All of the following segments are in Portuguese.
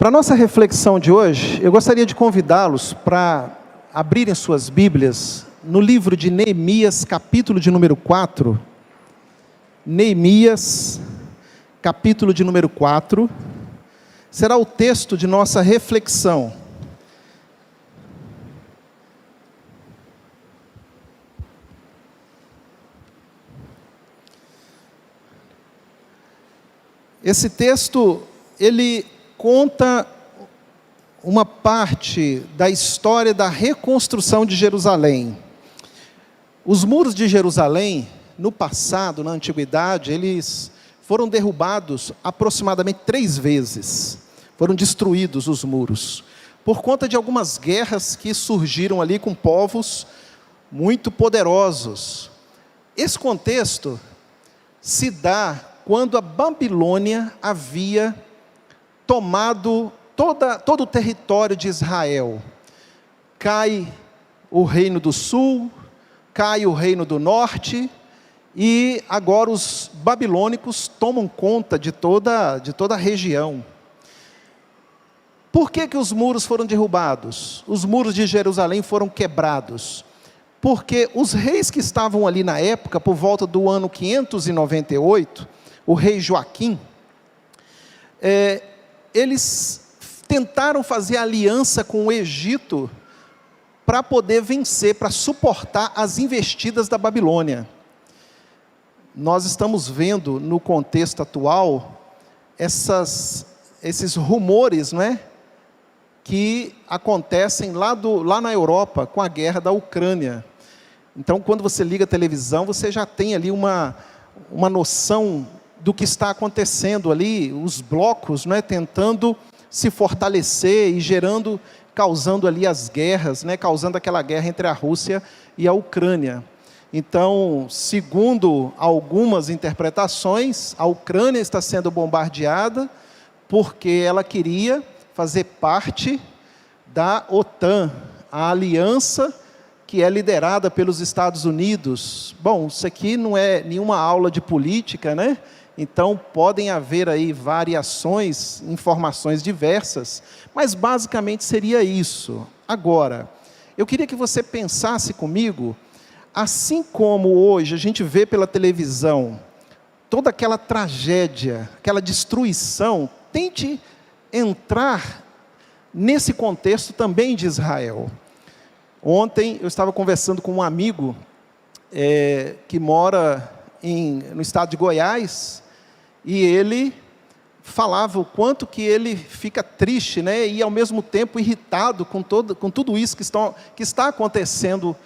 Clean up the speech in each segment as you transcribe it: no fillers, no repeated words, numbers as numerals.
Para a nossa reflexão de hoje, eu gostaria de convidá-los para abrirem suas Bíblias no livro de Neemias, capítulo de número 4. Neemias, capítulo de número 4, será o texto de nossa reflexão. Esse texto, ele conta uma parte da história da reconstrução de Jerusalém. Os muros de Jerusalém, no passado, na antiguidade, eles foram derrubados aproximadamente 3 vezes. Foram destruídos os muros, por conta de algumas guerras que surgiram ali com povos muito poderosos. Esse contexto se dá quando a Babilônia havia tomado todo o território de Israel. Cai o reino do sul, cai o reino do norte, e agora os babilônicos tomam conta de toda a região. Por que os muros foram derrubados? Os muros de Jerusalém foram quebrados. Porque os reis que estavam ali na época, por volta do ano 598, o rei Joaquim, eles tentaram fazer aliança com o Egito para poder vencer, para suportar as investidas da Babilônia. Nós estamos vendo no contexto atual esses rumores, não é? Que acontecem lá na Europa com a guerra da Ucrânia. Então, quando você liga a televisão, você já tem ali uma noção do que está acontecendo ali, os blocos, não é? Tentando se fortalecer e causando ali as guerras, né? Causando aquela guerra entre a Rússia e a Ucrânia. Então, segundo algumas interpretações, a Ucrânia está sendo bombardeada porque ela queria fazer parte da OTAN, a aliança que é liderada pelos Estados Unidos. Bom, isso aqui não é nenhuma aula de política, né? Então, podem haver aí variações, informações diversas, mas basicamente seria isso. Agora, eu queria que você pensasse comigo, assim como hoje a gente vê pela televisão, toda aquela tragédia, aquela destruição, tente entrar nesse contexto também de Israel. Ontem eu estava conversando com um amigo que mora no estado de Goiás, e ele falava o quanto que ele fica triste, né, e ao mesmo tempo irritado com tudo isso que está acontecendo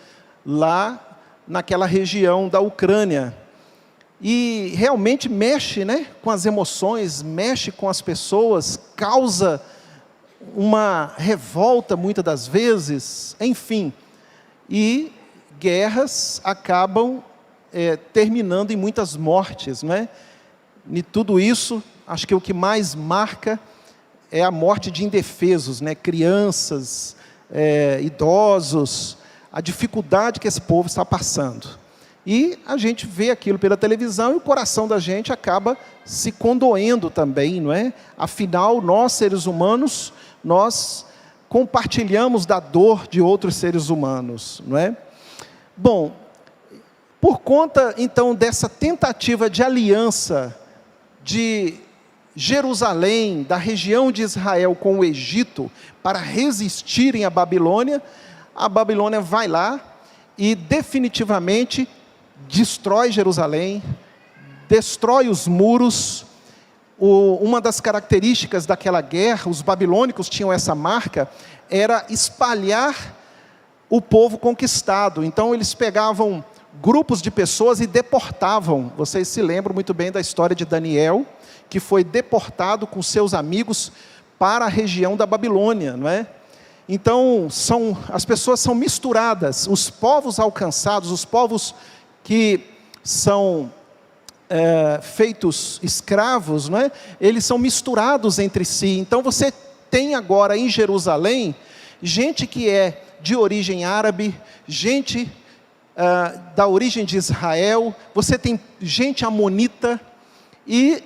lá naquela região da Ucrânia. E realmente mexe, né, com as emoções, mexe com as pessoas, causa uma revolta muitas das vezes, enfim. E guerras acabam terminando em muitas mortes, né? E tudo isso, acho que o que mais marca é a morte de indefesos, né? Crianças, idosos, a dificuldade que esse povo está passando. E a gente vê aquilo pela televisão e o coração da gente acaba se condoendo também, não é? Afinal, nós seres humanos, nós compartilhamos da dor de outros seres humanos, não é? Bom, por conta então dessa tentativa de aliança de Jerusalém, da região de Israel com o Egito, para resistirem à Babilônia, a Babilônia vai lá e definitivamente destrói Jerusalém, destrói os muros. Uma das características daquela guerra, os babilônicos tinham essa marca, era espalhar o povo conquistado. Então eles pegavam grupos de pessoas e deportavam. Vocês se lembram muito bem da história de Daniel, que foi deportado com seus amigos para a região da Babilônia, não é? Então, as pessoas são misturadas, os povos alcançados, os povos que são feitos escravos, não é? Eles são misturados entre si. Então, você tem agora em Jerusalém, gente que é de origem árabe, gente da origem de Israel, você tem gente amonita, e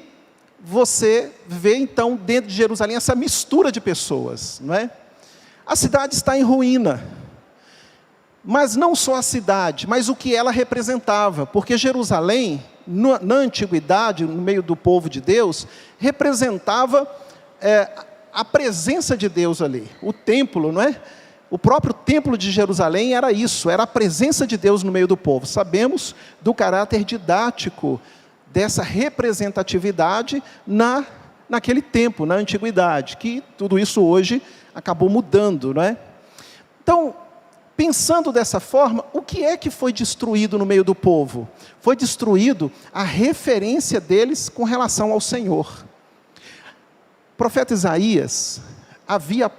você vê então dentro de Jerusalém essa mistura de pessoas, não é? A cidade está em ruína, mas não só a cidade, mas o que ela representava, porque Jerusalém, na antiguidade, no meio do povo de Deus, representava a presença de Deus ali, o templo, não é? O próprio templo de Jerusalém era isso, era a presença de Deus no meio do povo. Sabemos do caráter didático dessa representatividade naquele tempo, na antiguidade, que tudo isso hoje acabou mudando, não é? Então, pensando dessa forma, o que é que foi destruído no meio do povo? Foi destruído a referência deles com relação ao Senhor. O profeta Isaías havia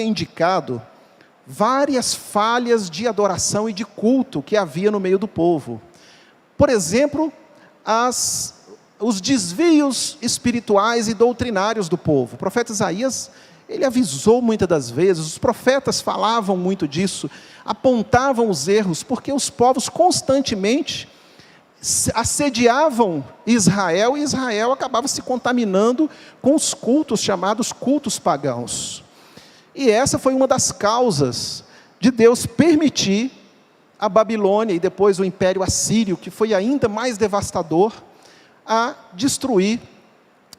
indicado várias falhas de adoração e de culto que havia no meio do povo. Por exemplo, os desvios espirituais e doutrinários do povo. O profeta Isaías, ele avisou muitas das vezes, os profetas falavam muito disso, apontavam os erros, porque os povos constantemente assediavam Israel, e Israel acabava se contaminando com os cultos, chamados cultos pagãos. E essa foi uma das causas de Deus permitir a Babilônia, e depois o Império Assírio, que foi ainda mais devastador, a destruir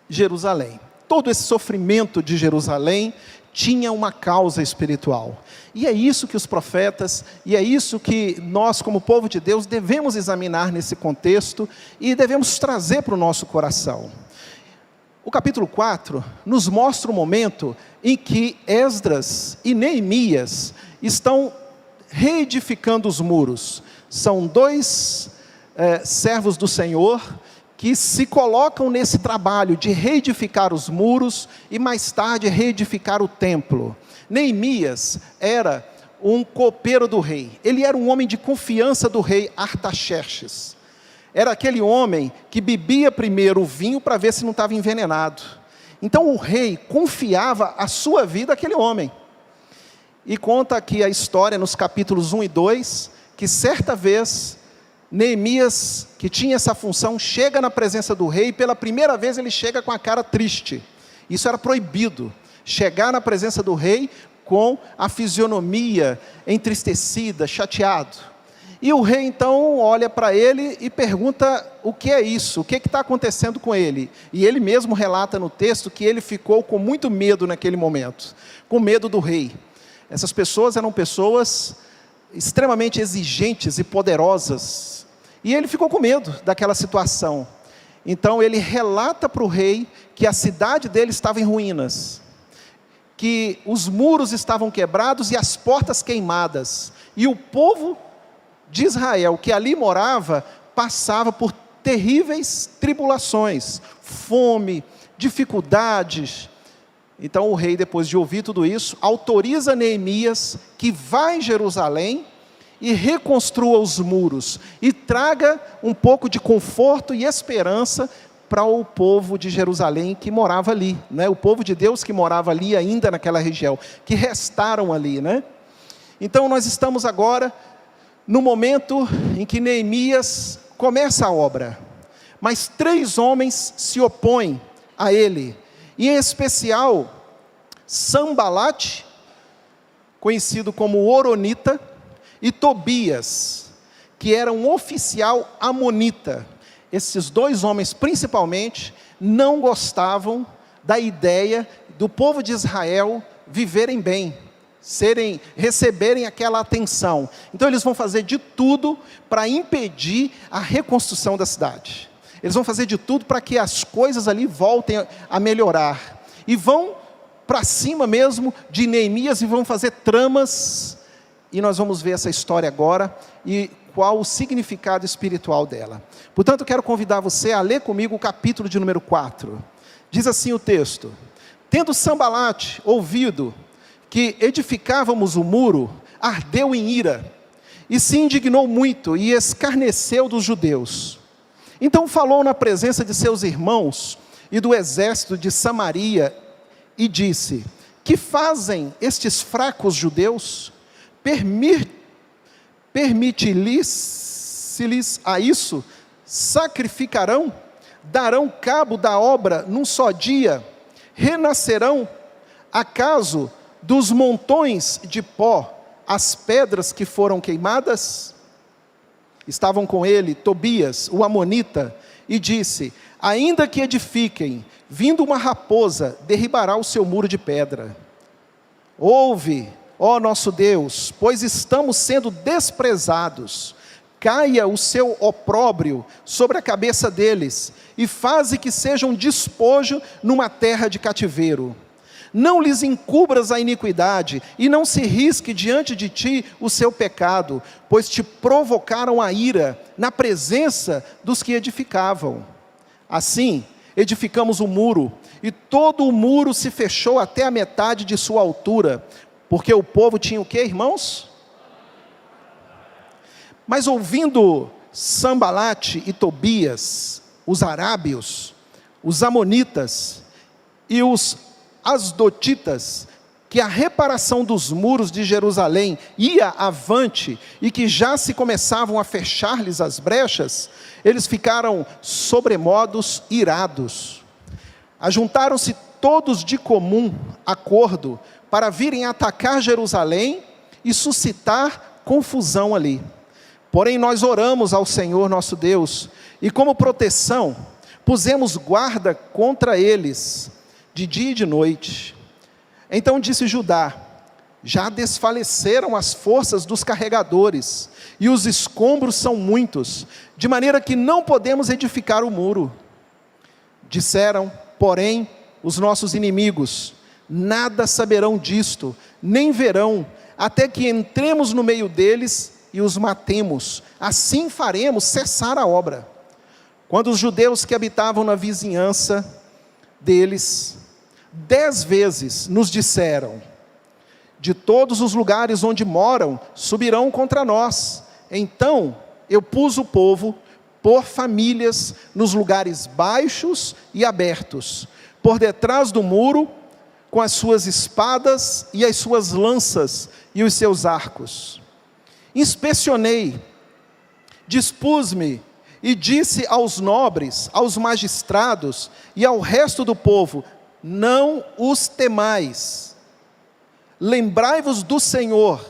Jerusalém. Todo esse sofrimento de Jerusalém tinha uma causa espiritual. E é isso que os profetas, e é isso que nós, como povo de Deus, devemos examinar nesse contexto e devemos trazer para o nosso coração. O capítulo 4 nos mostra o momento em que Esdras e Neemias estão reedificando os muros. São dois servos do Senhor que se colocam nesse trabalho de reedificar os muros e mais tarde reedificar o templo. Neemias era um copeiro do rei, ele era um homem de confiança do rei Artaxerxes. Era aquele homem que bebia primeiro o vinho para ver se não estava envenenado. Então o rei confiava a sua vida àquele homem. E conta aqui a história nos capítulos 1 e 2, que certa vez Neemias, que tinha essa função, chega na presença do rei, e pela primeira vez ele chega com a cara triste. Isso era proibido, chegar na presença do rei com a fisionomia entristecida, chateado. E o rei então olha para ele e pergunta o que é isso, o que está acontecendo com ele. E ele mesmo relata no texto que ele ficou com muito medo naquele momento, com medo do rei. Essas pessoas eram pessoas extremamente exigentes e poderosas, e ele ficou com medo daquela situação. Então ele relata para o rei que a cidade dele estava em ruínas, que os muros estavam quebrados e as portas queimadas, e o povo de Israel que ali morava passava por terríveis tribulações, fome, dificuldades. Então o rei, depois de ouvir tudo isso, autoriza Neemias que vá em Jerusalém e reconstrua os muros, e traga um pouco de conforto e esperança para o povo de Jerusalém que morava ali, né? O povo de Deus que morava ali ainda naquela região, que restaram ali, né? Então nós estamos agora no momento em que Neemias começa a obra, mas 3 homens se opõem a ele, e em especial Sambalate, conhecido como Horonita, e Tobias, que era um oficial amonita. Esses 2 homens principalmente não gostavam da ideia do povo de Israel viverem bem, receberem aquela atenção. Então eles vão fazer de tudo para impedir a reconstrução da cidade. Eles vão fazer de tudo para que as coisas ali voltem a melhorar. E vão para cima mesmo de Neemias e vão fazer tramas. E nós vamos ver essa história agora e qual o significado espiritual dela. Portanto, quero convidar você a ler comigo o capítulo de número 4. Diz assim o texto: tendo Sambalate ouvido que edificávamos o muro, ardeu em ira, e se indignou muito, e escarneceu dos judeus. Então falou na presença de seus irmãos e do exército de Samaria, e disse: que fazem estes fracos judeus? Permite-lhes a isso? Sacrificarão? darão cabo da obra num só dia? Renascerão? Acaso dos montões de pó as pedras que foram queimadas? Estavam com ele Tobias, o amonita, e disse: ainda que edifiquem, vindo uma raposa, derribará o seu muro de pedra. Ouve, ó nosso Deus, pois estamos sendo desprezados. Caia o seu opróbrio sobre a cabeça deles, e faze que sejam despojo numa terra de cativeiro. Não lhes encubras a iniquidade, e não se risque diante de ti o seu pecado, pois te provocaram a ira na presença dos que edificavam. Assim, edificamos o muro, e todo o muro se fechou até a metade de sua altura, porque o povo tinha o quê, irmãos? Mas ouvindo Sambalate e Tobias, os arábios, os amonitas e os asdotitas, que a reparação dos muros de Jerusalém ia avante e que já se começavam a fechar-lhes as brechas, eles ficaram sobremodos irados. Ajuntaram-se todos de comum acordo para virem atacar Jerusalém e suscitar confusão ali. Porém nós oramos ao Senhor nosso Deus, e como proteção, pusemos guarda contra eles, de dia e de noite. Então disse Judá: já desfaleceram as forças dos carregadores, e os escombros são muitos, de maneira que não podemos edificar o muro. Disseram, porém, os nossos inimigos: nada saberão disto, nem verão, até que entremos no meio deles e os matemos, assim faremos cessar a obra. Quando os judeus que habitavam na vizinhança deles, 10 vezes nos disseram: de todos os lugares onde moram, subirão contra nós. Então eu pus o povo por famílias nos lugares baixos e abertos, por detrás do muro, com as suas espadas e as suas lanças e os seus arcos. Inspecionei, dispus-me e disse aos nobres, aos magistrados e ao resto do povo: não os temais. Lembrai-vos do Senhor,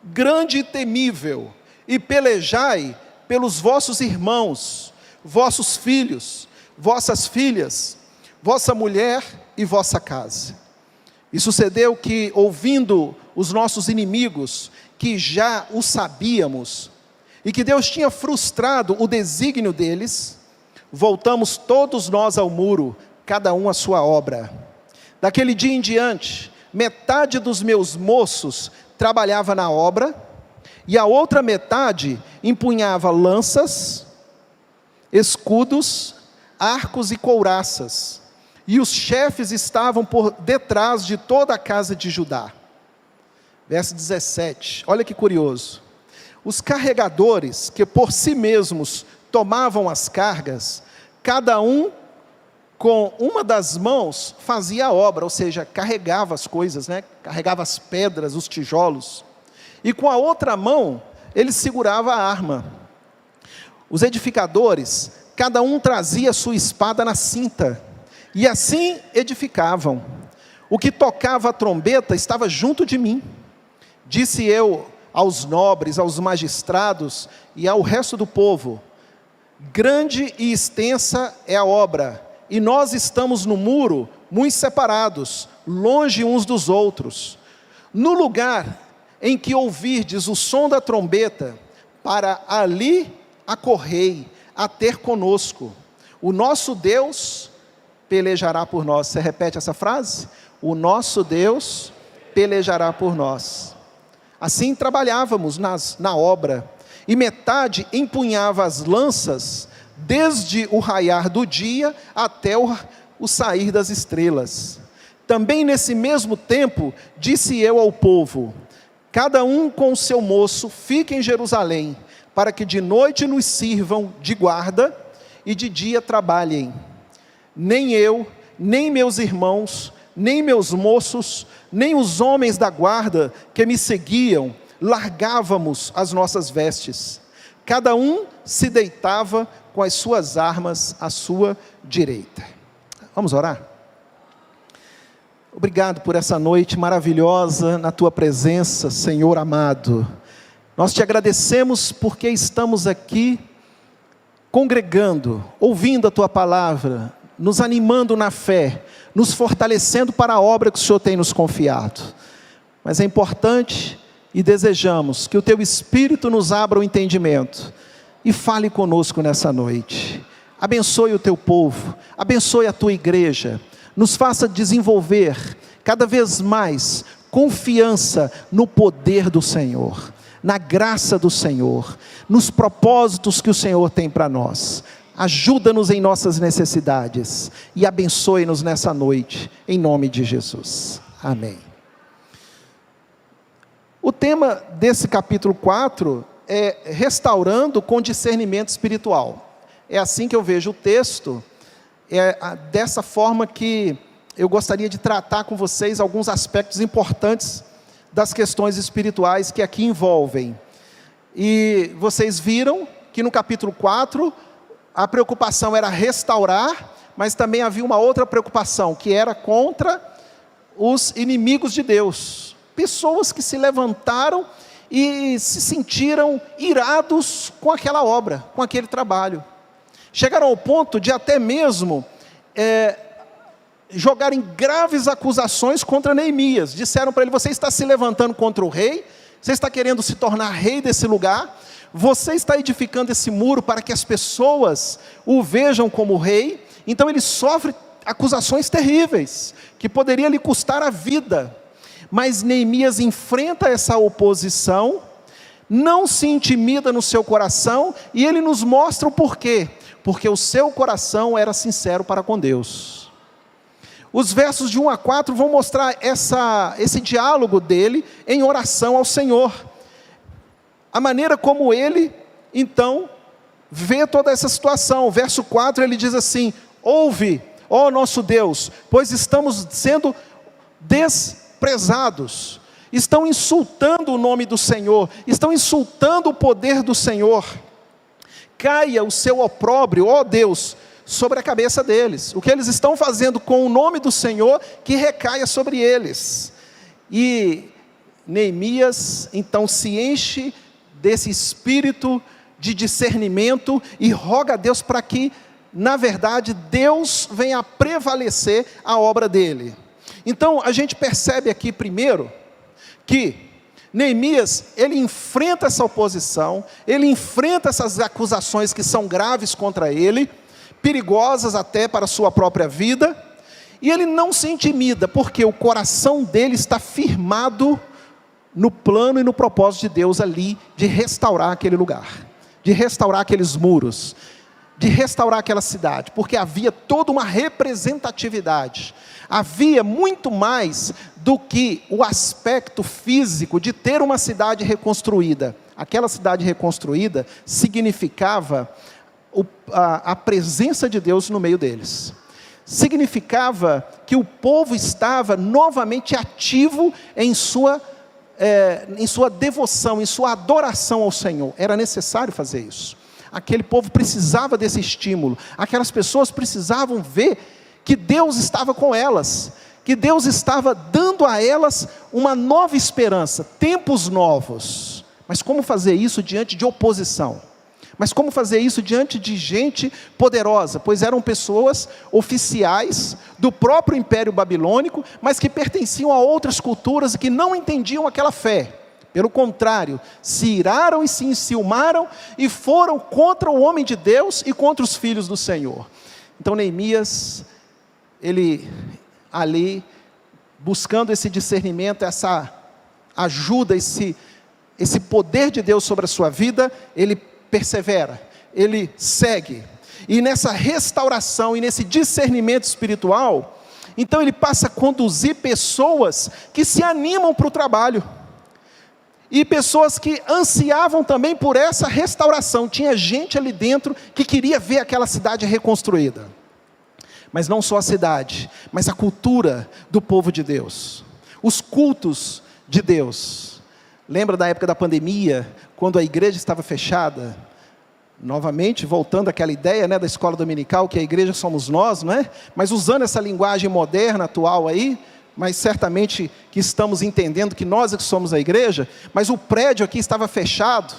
grande e temível, e pelejai pelos vossos irmãos, vossos filhos, vossas filhas, vossa mulher e vossa casa. E sucedeu que, ouvindo os nossos inimigos, que já o sabíamos, e que Deus tinha frustrado o desígnio deles, voltamos todos nós ao muro, cada um à sua obra. Daquele dia em diante, metade dos meus moços trabalhava na obra, e a outra metade empunhava lanças, escudos, arcos e couraças, e os chefes estavam por detrás de toda a casa de Judá. Verso 17, olha que curioso. Os carregadores, que por si mesmos tomavam as cargas, cada um com uma das mãos fazia a obra, ou seja, carregava as coisas, carregava as pedras, os tijolos, e com a outra mão ele segurava a arma. Os edificadores, cada um trazia a sua espada na cinta, e assim edificavam. O que tocava a trombeta estava junto de mim. Disse eu aos nobres, aos magistrados e ao resto do povo: grande e extensa é a obra, e nós estamos no muro, muito separados, longe uns dos outros. No lugar em que ouvirdes o som da trombeta, para ali acorrei a ter conosco. O nosso Deus pelejará por nós. Você repete essa frase? O nosso Deus pelejará por nós. Assim trabalhávamos na obra, e metade empunhava as lanças, desde o raiar do dia até o sair das estrelas. Também nesse mesmo tempo, disse eu ao povo: cada um com o seu moço fique em Jerusalém, para que de noite nos sirvam de guarda, e de dia trabalhem. Nem eu, nem meus irmãos, nem meus moços, nem os homens da guarda que me seguiam, largávamos as nossas vestes. Cada um se deitava com as suas armas à sua direita. Vamos orar? Obrigado por essa noite maravilhosa na tua presença, Senhor amado. Nós te agradecemos porque estamos aqui congregando, ouvindo a tua palavra, nos animando na fé, nos fortalecendo para a obra que o Senhor tem nos confiado. Mas é importante e desejamos que o teu Espírito nos abra o entendimento e fale conosco nessa noite. Abençoe o teu povo, abençoe a tua igreja, nos faça desenvolver cada vez mais confiança no poder do Senhor, na graça do Senhor, nos propósitos que o Senhor tem para nós. Ajuda-nos em nossas necessidades e abençoe-nos nessa noite, em nome de Jesus. Amém. O tema desse capítulo 4 é restaurando com discernimento espiritual. É assim que eu vejo o texto, é dessa forma que eu gostaria de tratar com vocês alguns aspectos importantes das questões espirituais que aqui envolvem. E vocês viram que no capítulo 4, a preocupação era restaurar, mas também havia uma outra preocupação, que era contra os inimigos de Deus. Pessoas que se levantaram e se sentiram irados com aquela obra, com aquele trabalho. Chegaram ao ponto de até mesmo jogarem graves acusações contra Neemias. Disseram para ele: você está se levantando contra o rei, você está querendo se tornar rei desse lugar, você está edificando esse muro para que as pessoas o vejam como rei. Então ele sofre acusações terríveis, que poderia lhe custar a vida. Mas Neemias enfrenta essa oposição, não se intimida no seu coração, e ele nos mostra o porquê. Porque o seu coração era sincero para com Deus. Os versos de 1 a 4 vão mostrar esse diálogo dele em oração ao Senhor. A maneira como ele, então, vê toda essa situação. O verso 4 ele diz assim: ouve, ó nosso Deus, pois estamos sendo desprezados, estão insultando o nome do Senhor, estão insultando o poder do Senhor. Caia o seu opróbrio, ó Deus, sobre a cabeça deles. O que eles estão fazendo com o nome do Senhor, que recaia sobre eles. E Neemias então se enche desse espírito de discernimento e roga a Deus para que, na verdade, Deus venha a prevalecer a obra dele. Então a gente percebe aqui primeiro que Neemias, ele enfrenta essa oposição, ele enfrenta essas acusações que são graves contra ele, perigosas até para a sua própria vida, e ele não se intimida, porque o coração dele está firmado no plano e no propósito de Deus ali, de restaurar aquele lugar, de restaurar aqueles muros, de restaurar aquela cidade, porque havia toda uma representatividade, havia muito mais do que o aspecto físico de ter uma cidade reconstruída. Aquela cidade reconstruída significava a presença de Deus no meio deles. Significava que o povo estava novamente ativo em sua devoção, em sua adoração ao Senhor. Era necessário fazer isso. Aquele povo precisava desse estímulo. Aquelas pessoas precisavam ver que Deus estava com elas, que Deus estava dando a elas uma nova esperança, tempos novos. Mas como fazer isso diante de oposição? Mas como fazer isso diante de gente poderosa? Pois eram pessoas oficiais do próprio Império Babilônico, mas que pertenciam a outras culturas e que não entendiam aquela fé. Pelo contrário, se iraram e se enciumaram e foram contra o homem de Deus e contra os filhos do Senhor. Então Neemias, ele ali, buscando esse discernimento, essa ajuda, esse poder de Deus sobre a sua vida, ele persevera, ele segue. E nessa restauração e nesse discernimento espiritual, então ele passa a conduzir pessoas que se animam para o trabalho. E pessoas que ansiavam também por essa restauração. Tinha gente ali dentro que queria ver aquela cidade reconstruída. Mas não só a cidade, mas a cultura do povo de Deus. Os cultos de Deus. Lembra da época da pandemia, quando a igreja estava fechada? Novamente, voltando àquela ideia, né, da escola dominical, que a igreja somos nós, não é? Mas usando essa linguagem moderna, atual aí, mas certamente que estamos entendendo que nós é que somos a igreja, mas o prédio aqui estava fechado,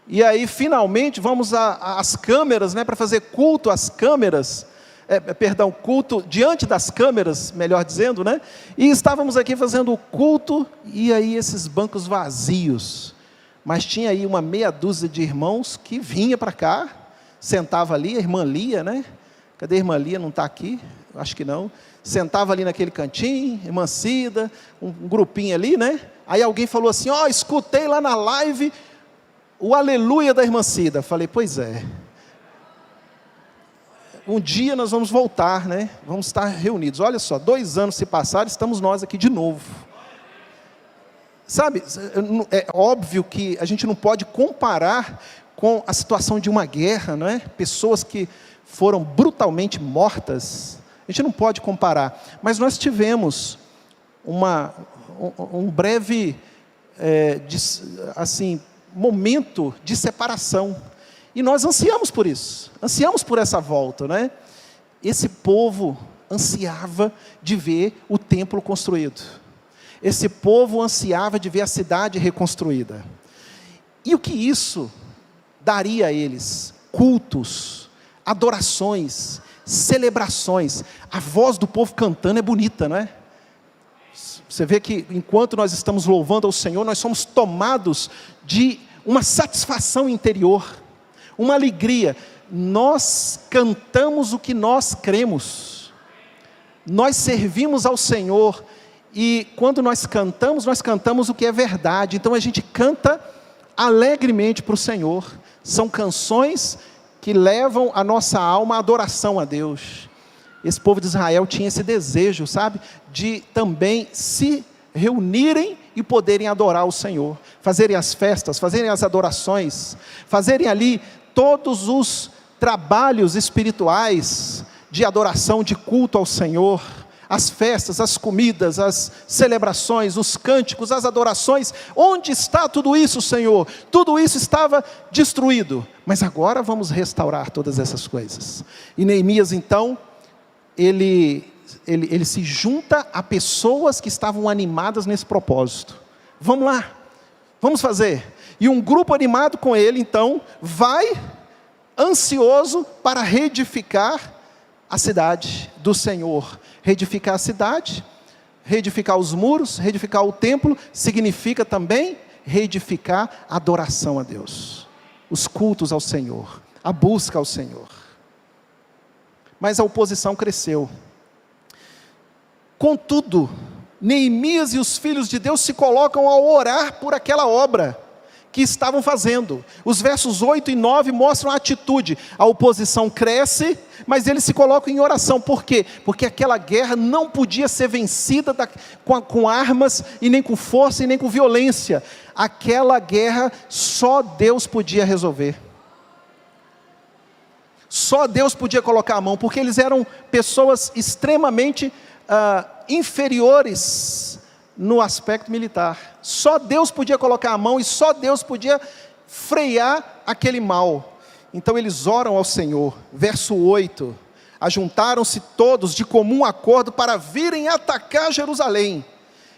e aí finalmente vamos às câmeras, né, para fazer culto às câmeras, culto diante das câmeras, melhor dizendo, né? E estávamos aqui fazendo o culto, e aí esses bancos vazios, mas tinha aí uma meia dúzia de irmãos que vinha para cá, sentava ali, a irmã Lia, né? Cadê a irmã Lia? Não está aqui? Acho que não. Sentava ali naquele cantinho, irmã Cida, um grupinho ali, né? Aí alguém falou assim, escutei lá na live o aleluia da irmã Cida. Falei, pois é. Um dia nós vamos voltar, né? Vamos estar reunidos. Olha só, 2 anos se passaram, estamos nós aqui de novo. Sabe, é óbvio que a gente não pode comparar com a situação de uma guerra, não é? Pessoas que foram brutalmente mortas, a gente não pode comparar. Mas nós tivemos um breve, momento de separação. E nós ansiamos por isso, ansiamos por essa volta, né? Esse povo ansiava de ver o templo construído. Esse povo ansiava de ver a cidade reconstruída. E o que isso daria a eles? Cultos, adorações, celebrações. A voz do povo cantando é bonita, não é? Você vê que enquanto nós estamos louvando ao Senhor, nós somos tomados de uma satisfação interior, uma alegria. Nós cantamos o que nós cremos. Nós servimos ao Senhor. E quando nós cantamos o que é verdade. Então a gente canta alegremente para o Senhor. São canções que levam a nossa alma à adoração a Deus. Esse povo de Israel tinha esse desejo, sabe? De também se reunirem e poderem adorar o Senhor. Fazerem as festas, fazerem as adorações. Fazerem ali todos os trabalhos espirituais de adoração, de culto ao Senhor. As festas, as comidas, as celebrações, os cânticos, as adorações. Onde está tudo isso, Senhor? Tudo isso estava destruído, mas agora vamos restaurar todas essas coisas. E Neemias então, ele se junta a pessoas que estavam animadas nesse propósito. Vamos lá, vamos fazer. E um grupo animado com ele então, vai ansioso para reedificar a cidade do Senhor. Reedificar a cidade, reedificar os muros, reedificar o templo, significa também reedificar a adoração a Deus, os cultos ao Senhor, a busca ao Senhor. Mas a oposição cresceu. Contudo, Neemias e os filhos de Deus se colocam a orar por aquela obra que estavam fazendo. Os versos 8 e 9 mostram a atitude. A oposição cresce, mas eles se colocam em oração. Por quê? Porque aquela guerra não podia ser vencida com armas, e nem com força, e nem com violência. Aquela guerra só Deus podia resolver. Só Deus podia colocar a mão, porque eles eram pessoas extremamente inferiores no aspecto militar. Só Deus podia colocar a mão e só Deus podia frear aquele mal. Então eles oram ao Senhor. Verso 8: ajuntaram-se todos de comum acordo para virem atacar Jerusalém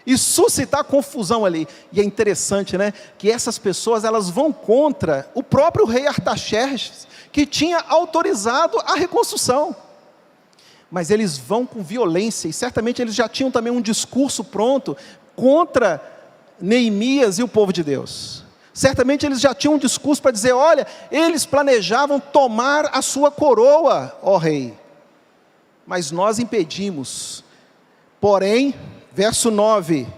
e suscitar confusão ali. E é interessante, né, que essas pessoas, elas vão contra o próprio rei Artaxerxes, que tinha autorizado a reconstrução. Mas eles vão com violência, e certamente eles já tinham também um discurso pronto contra Neemias e o povo de Deus. Certamente eles já tinham um discurso para dizer: olha, eles planejavam tomar a sua coroa, ó rei, mas nós impedimos. Porém, verso 9,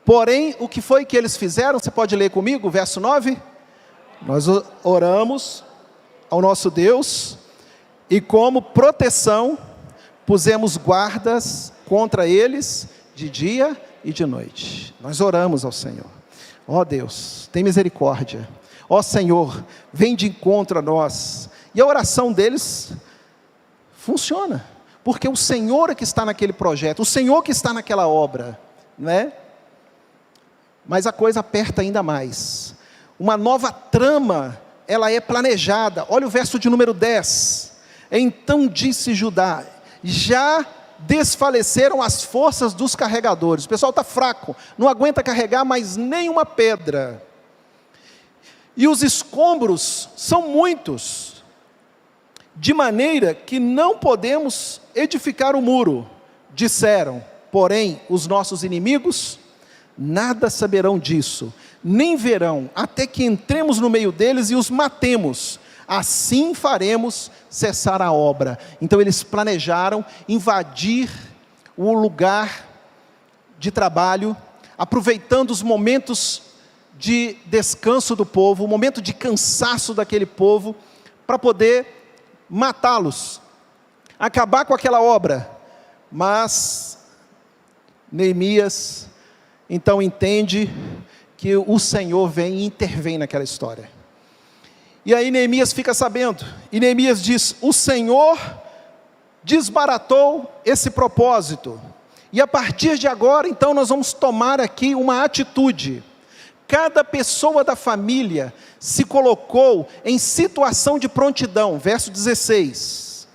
porém, o que foi que eles fizeram? Você pode ler comigo, verso 9? Nós oramos ao nosso Deus, e como proteção, pusemos guardas contra eles de dia e de noite. Nós oramos ao Senhor. Ó Deus, tem misericórdia. Ó Senhor, vem de encontro a nós. E a oração deles funciona, porque o Senhor é que está naquele projeto, o Senhor que está naquela obra, né? Mas a coisa aperta ainda mais. Uma nova trama ela é planejada. Olha o verso de número 10. Então disse Judá: já desfaleceram as forças dos carregadores. O pessoal está fraco, não aguenta carregar mais nenhuma pedra. E os escombros são muitos, de maneira que não podemos edificar o muro. Disseram, porém, os nossos inimigos: nada saberão disso, nem verão, até que entremos no meio deles e os matemos. Assim faremos cessar a obra. Então eles planejaram invadir o lugar de trabalho, aproveitando os momentos de descanso do povo, o momento de cansaço daquele povo, para poder matá-los, acabar com aquela obra. Mas Neemias então entende que o Senhor vem e intervém naquela história. E aí Neemias fica sabendo, e Neemias diz: o Senhor desbaratou esse propósito, e a partir de agora, então, nós vamos tomar aqui uma atitude. Cada pessoa da família se colocou em situação de prontidão. Verso 16,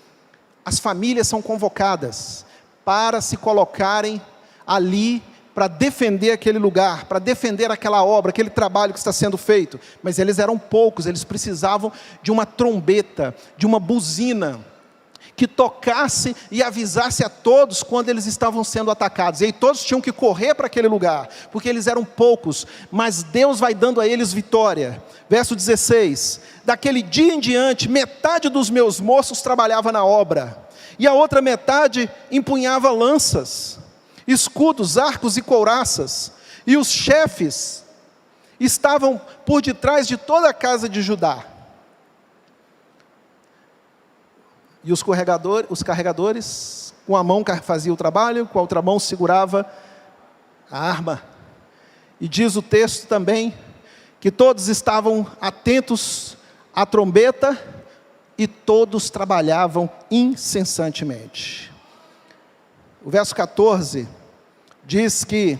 as famílias são convocadas para se colocarem ali, para defender aquele lugar, para defender aquela obra, aquele trabalho que está sendo feito. Mas eles eram poucos, eles precisavam de uma trombeta, de uma buzina, que tocasse e avisasse a todos quando eles estavam sendo atacados. E aí todos tinham que correr para aquele lugar, porque eles eram poucos, mas Deus vai dando a eles vitória. Verso 16, daquele dia em diante, metade dos meus moços trabalhava na obra, e a outra metade empunhava lanças, escudos, arcos e couraças, e os chefes estavam por detrás de toda a casa de Judá. E os carregadores, com a mão fazia o trabalho, com a outra mão segurava a arma. E diz o texto também, que todos estavam atentos à trombeta, e todos trabalhavam incessantemente. O verso 14, diz que: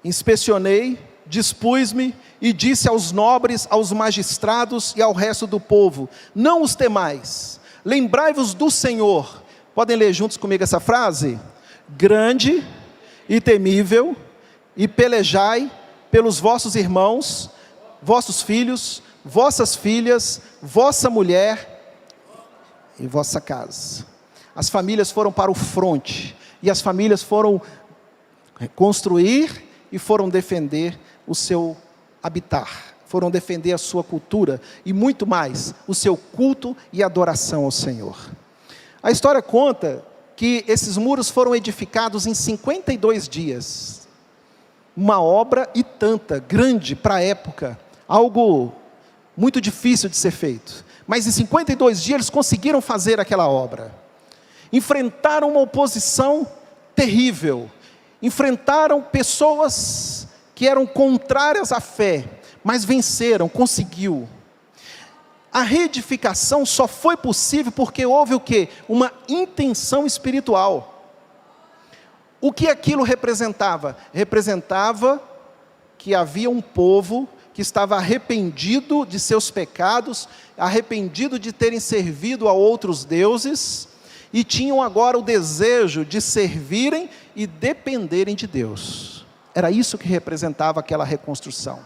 inspecionei, dispus-me, e disse aos nobres, aos magistrados e ao resto do povo: não os temais, lembrai-vos do Senhor. Podem ler juntos comigo essa frase? Grande e temível, e pelejai pelos vossos irmãos, vossos filhos, vossas filhas, vossa mulher e vossa casa. As famílias foram para o fronte, e as famílias foram construir e foram defender o seu habitar, foram defender a sua cultura e muito mais, o seu culto e adoração ao Senhor. A história conta que esses muros foram edificados em 52 dias, uma obra e tanta, grande para a época, algo muito difícil de ser feito, mas em 52 dias eles conseguiram fazer aquela obra. Enfrentaram uma oposição terrível, enfrentaram pessoas que eram contrárias à fé, mas venceram, conseguiu. A reedificação só foi possível porque houve o quê? Uma intenção espiritual. O que aquilo representava? Representava que havia um povo que estava arrependido de seus pecados, arrependido de terem servido a outros deuses, e tinham agora o desejo de servirem e dependerem de Deus. Era isso que representava aquela reconstrução.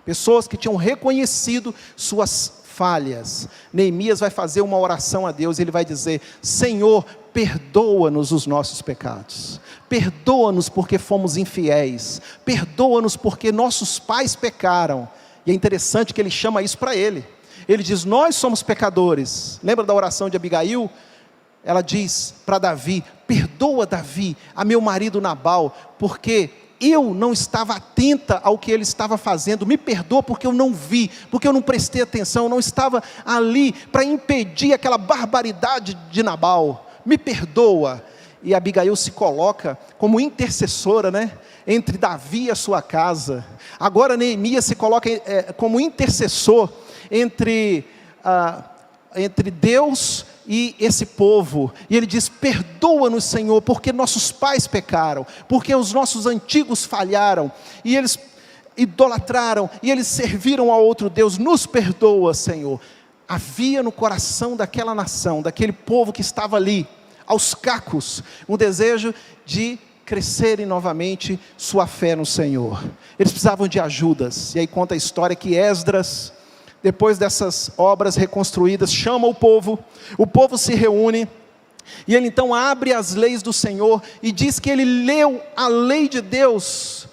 Pessoas que tinham reconhecido suas falhas. Neemias vai fazer uma oração a Deus, e ele vai dizer: Senhor, perdoa-nos os nossos pecados, perdoa-nos porque fomos infiéis, perdoa-nos porque nossos pais pecaram. E é interessante que ele chama isso para ele. Ele diz: nós somos pecadores. Lembra da oração de Abigail? Ela diz para Davi: perdoa, Davi, a meu marido Nabal, porque eu não estava atenta ao que ele estava fazendo. Me perdoa porque eu não vi, porque eu não prestei atenção, eu não estava ali para impedir aquela barbaridade de Nabal. Me perdoa. E Abigail se coloca como intercessora, entre Davi e a sua casa. Agora Neemias se coloca como intercessor entre Deus e esse povo, e ele diz: perdoa-nos, Senhor, porque nossos pais pecaram, porque os nossos antigos falharam. E eles idolatraram, e eles serviram a outro Deus, nos perdoa, Senhor. Havia no coração daquela nação, daquele povo que estava ali, aos cacos, um desejo de crescerem novamente sua fé no Senhor. Eles precisavam de ajudas, e aí conta a história que Esdras, depois dessas obras reconstruídas, chama o povo se reúne, e ele então abre as leis do Senhor, e diz que ele leu a lei de Deus,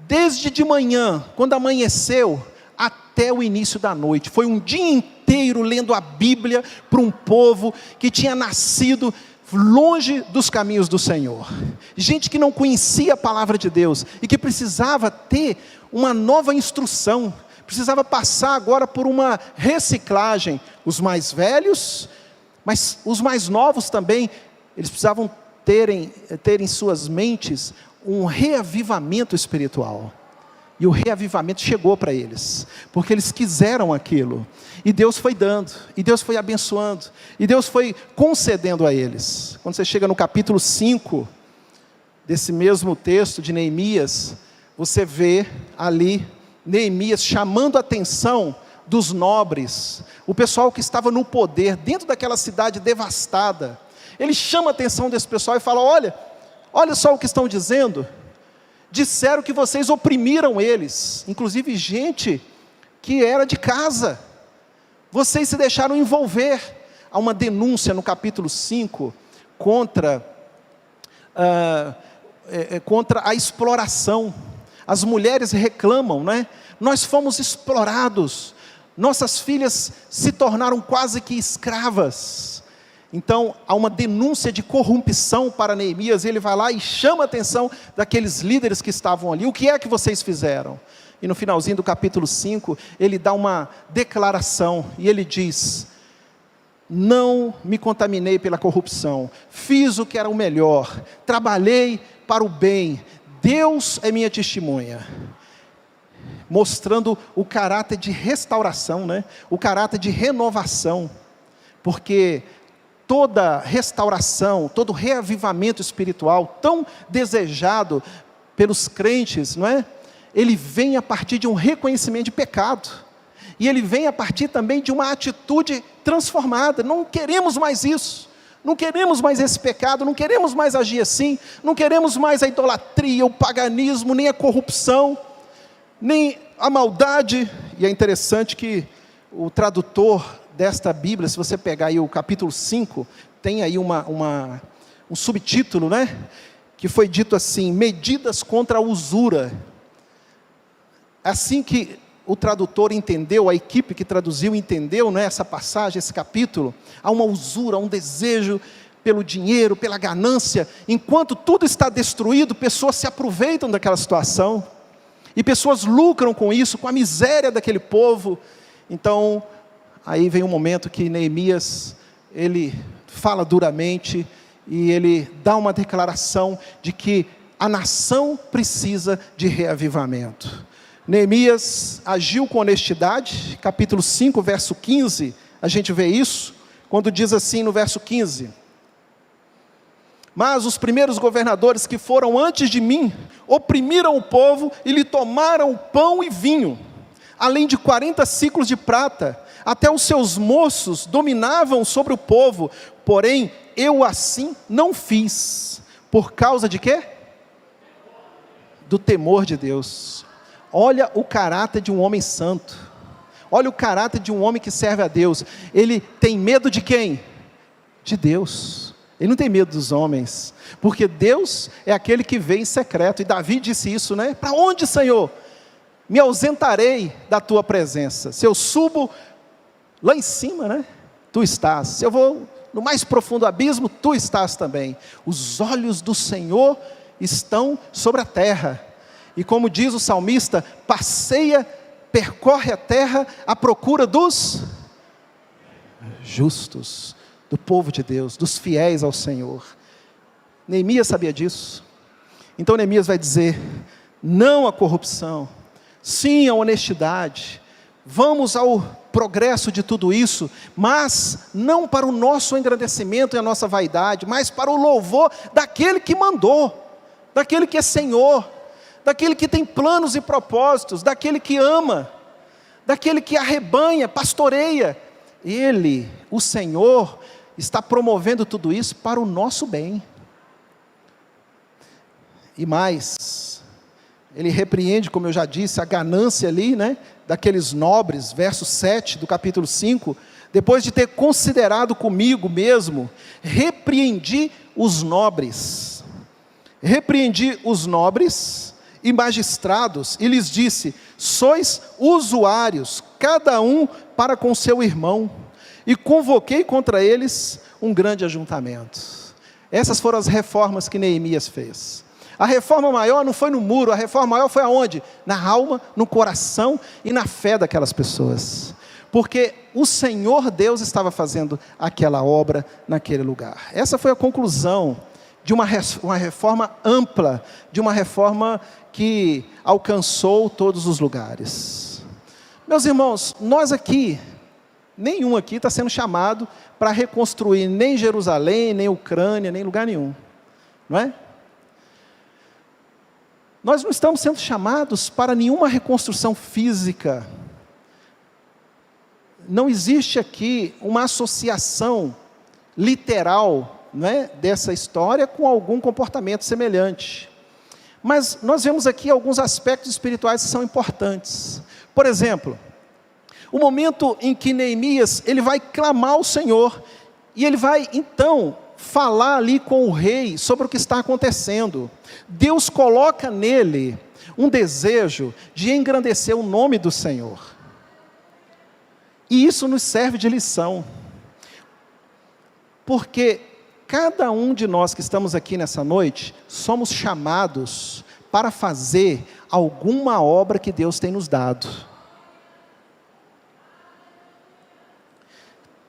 desde de manhã, quando amanheceu, até o início da noite. Foi um dia inteiro lendo a Bíblia para um povo que tinha nascido longe dos caminhos do Senhor, gente que não conhecia a palavra de Deus, e que precisava ter uma nova instrução, precisava passar agora por uma reciclagem. Os mais velhos, mas os mais novos também, eles precisavam ter em suas mentes um reavivamento espiritual. E o reavivamento chegou para eles, porque eles quiseram aquilo, e Deus foi dando, e Deus foi abençoando, e Deus foi concedendo a eles. Quando você chega no capítulo 5, desse mesmo texto de Neemias, você vê ali, Neemias chamando a atenção dos nobres, o pessoal que estava no poder, dentro daquela cidade devastada. Ele chama a atenção desse pessoal e fala: olha só o que estão dizendo. Disseram que vocês oprimiram eles, inclusive gente que era de casa. Vocês se deixaram envolver. Há uma denúncia no capítulo 5 contra a exploração. As mulheres reclamam, né? Nós fomos explorados, nossas filhas se tornaram quase que escravas. Então, há uma denúncia de corrupção para Neemias, e ele vai lá e chama a atenção daqueles líderes que estavam ali. O que é que vocês fizeram? E no finalzinho do capítulo 5, ele dá uma declaração, e ele diz: não me contaminei pela corrupção, fiz o que era o melhor, trabalhei para o bem, Deus é minha testemunha. Mostrando o caráter de restauração, né? O caráter de renovação, porque toda restauração, todo reavivamento espiritual, tão desejado pelos crentes, não é? Ele vem a partir de um reconhecimento de pecado, e ele vem a partir também de uma atitude transformada. Não queremos mais isso, não queremos mais esse pecado, não queremos mais agir assim, não queremos mais a idolatria, o paganismo, nem a corrupção, nem a maldade. E é interessante que o tradutor desta Bíblia, se você pegar aí o capítulo 5, tem aí um subtítulo, né? Que foi dito assim: medidas contra a usura. Assim que o tradutor entendeu, a equipe que traduziu entendeu, né, essa passagem, esse capítulo, há uma usura, há um desejo pelo dinheiro, pela ganância. Enquanto tudo está destruído, pessoas se aproveitam daquela situação, e pessoas lucram com isso, com a miséria daquele povo. Então, aí vem um momento que Neemias, ele fala duramente, e ele dá uma declaração de que a nação precisa de reavivamento. Neemias agiu com honestidade. Capítulo 5, verso 15, a gente vê isso, quando diz assim no verso 15: mas os primeiros governadores que foram antes de mim, oprimiram o povo, e lhe tomaram pão e vinho, além de 40 siclos de prata. Até os seus moços dominavam sobre o povo, porém eu assim não fiz. Por causa de quê? Do temor de Deus. Olha o caráter de um homem santo, olha o caráter de um homem que serve a Deus. Ele tem medo de quem? De Deus. Ele não tem medo dos homens, porque Deus é aquele que vê em secreto. E Davi disse isso, né? Para onde, Senhor? Me ausentarei da tua presença. Se eu subo lá em cima, né? Tu estás. Se eu vou no mais profundo abismo, tu estás também. Os olhos do Senhor estão sobre a terra, e como diz o salmista, passeia, percorre a terra à procura dos justos, do povo de Deus, dos fiéis ao Senhor. Neemias sabia disso. Então Neemias vai dizer: não à corrupção, sim à honestidade. Vamos ao progresso de tudo isso, mas não para o nosso engrandecimento e a nossa vaidade, mas para o louvor daquele que mandou, daquele que é Senhor, daquele que tem planos e propósitos, daquele que ama, daquele que arrebanha, pastoreia. Ele, o Senhor, está promovendo tudo isso para o nosso bem. E mais, ele repreende, como eu já disse, a ganância ali, daqueles nobres, verso 7 do capítulo 5, depois de ter considerado comigo mesmo, repreendi os nobres e magistrados, e lhes disse: sois usuários, cada um para com seu irmão, e convoquei contra eles um grande ajuntamento. Essas foram as reformas que Neemias fez. A reforma maior não foi no muro, a reforma maior foi aonde? Na alma, no coração e na fé daquelas pessoas. Porque o Senhor Deus estava fazendo aquela obra naquele lugar. Essa foi a conclusão de uma reforma ampla, de uma reforma que alcançou todos os lugares. Meus irmãos, nós aqui, nenhum aqui está sendo chamado para reconstruir nem Jerusalém, nem Ucrânia, nem lugar nenhum, não é? Nós não estamos sendo chamados para nenhuma reconstrução física. Não existe aqui uma associação literal, dessa história com algum comportamento semelhante. Mas nós vemos aqui alguns aspectos espirituais que são importantes. Por exemplo, o momento em que Neemias, ele vai clamar ao Senhor, e ele vai então falar ali com o rei sobre o que está acontecendo. Deus coloca nele um desejo de engrandecer o nome do Senhor. E isso nos serve de lição. Porque cada um de nós que estamos aqui nessa noite, somos chamados para fazer alguma obra que Deus tem nos dado.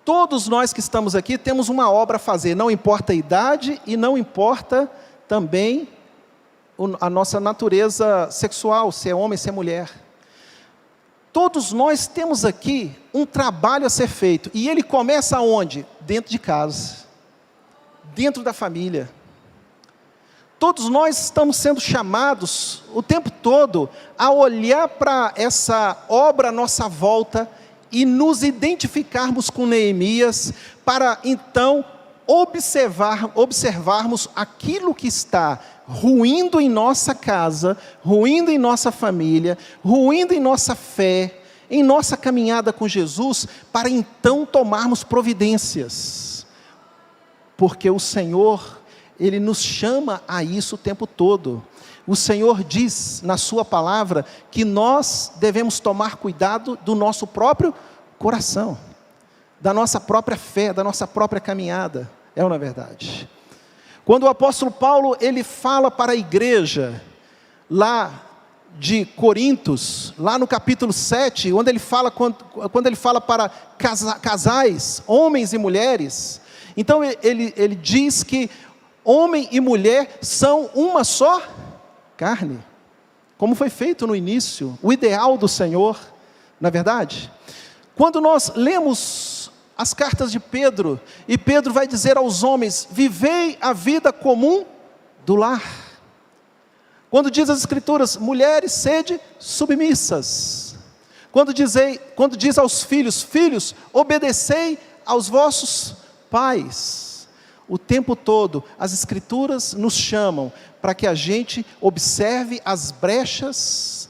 Todos nós que estamos aqui temos uma obra a fazer, não importa a idade e não importa também a nossa natureza sexual, se é homem, se é mulher. Todos nós temos aqui um trabalho a ser feito, e ele começa onde? Dentro de casa, dentro da família. Todos nós estamos sendo chamados o tempo todo a olhar para essa obra à nossa volta e nos identificarmos com Neemias, para então observarmos aquilo que está ruindo em nossa casa, ruindo em nossa família, ruindo em nossa fé, em nossa caminhada com Jesus, para então tomarmos providências. Porque o Senhor, Ele nos chama a isso o tempo todo. O Senhor diz na sua palavra que nós devemos tomar cuidado do nosso próprio coração, da nossa própria fé, da nossa própria caminhada. É ou não é verdade? Quando o apóstolo Paulo, ele fala para a igreja lá de Corintos, lá no capítulo 7, onde ele fala, quando ele fala para casais, homens e mulheres, então ele diz que homem e mulher são uma só carne, como foi feito no início, o ideal do Senhor, não é verdade? Quando nós lemos as cartas de Pedro, e Pedro vai dizer aos homens: vivei a vida comum do lar. Quando diz as escrituras: mulheres, sede submissas. Quando diz aos filhos: filhos, obedecei aos vossos pais. O tempo todo, as escrituras nos chamam para que a gente observe as brechas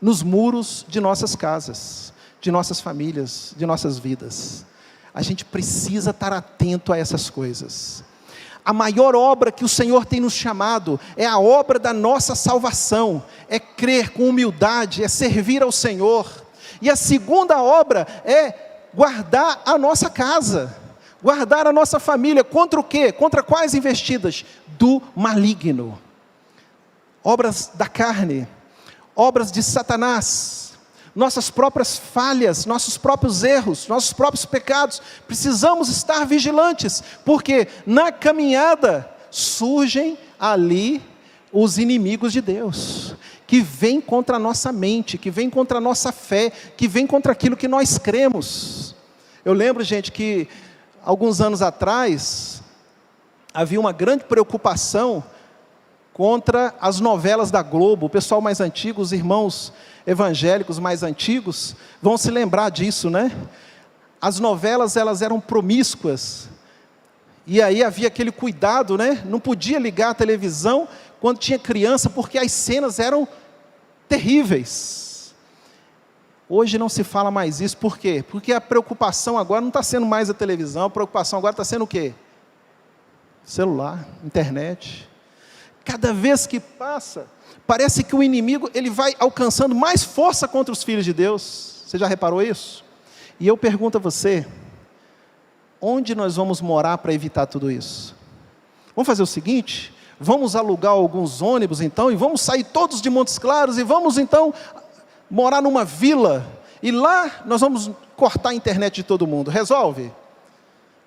nos muros de nossas casas, de nossas famílias, de nossas vidas. A gente precisa estar atento a essas coisas. A maior obra que o Senhor tem nos chamado é a obra da nossa salvação, é crer com humildade, é servir ao Senhor. E a segunda obra é guardar a nossa casa, guardar a nossa família. Contra o quê? Contra quais investidas? Do maligno. Obras da carne, obras de Satanás, nossas próprias falhas, nossos próprios erros, nossos próprios pecados. Precisamos estar vigilantes, porque na caminhada surgem ali os inimigos de Deus, que vêm contra a nossa mente, que vêm contra a nossa fé, que vêm contra aquilo que nós cremos. Eu lembro, gente, que alguns anos atrás havia uma grande preocupação contra as novelas da Globo. O pessoal mais antigo, os irmãos evangélicos mais antigos, vão se lembrar disso, né? As novelas, elas eram promíscuas, e aí havia aquele cuidado, né? Não podia ligar a televisão quando tinha criança, porque as cenas eram terríveis. Hoje não se fala mais isso, por quê? Porque a preocupação agora não está sendo mais a televisão, a preocupação agora está sendo o quê? Celular, internet. Cada vez que passa, parece que o inimigo ele vai alcançando mais força contra os filhos de Deus. Você já reparou isso? E eu pergunto a você, onde nós vamos morar para evitar tudo isso? Vamos fazer o seguinte, vamos alugar alguns ônibus então, e vamos sair todos de Montes Claros, e vamos então morar numa vila, e lá nós vamos cortar a internet de todo mundo. Resolve?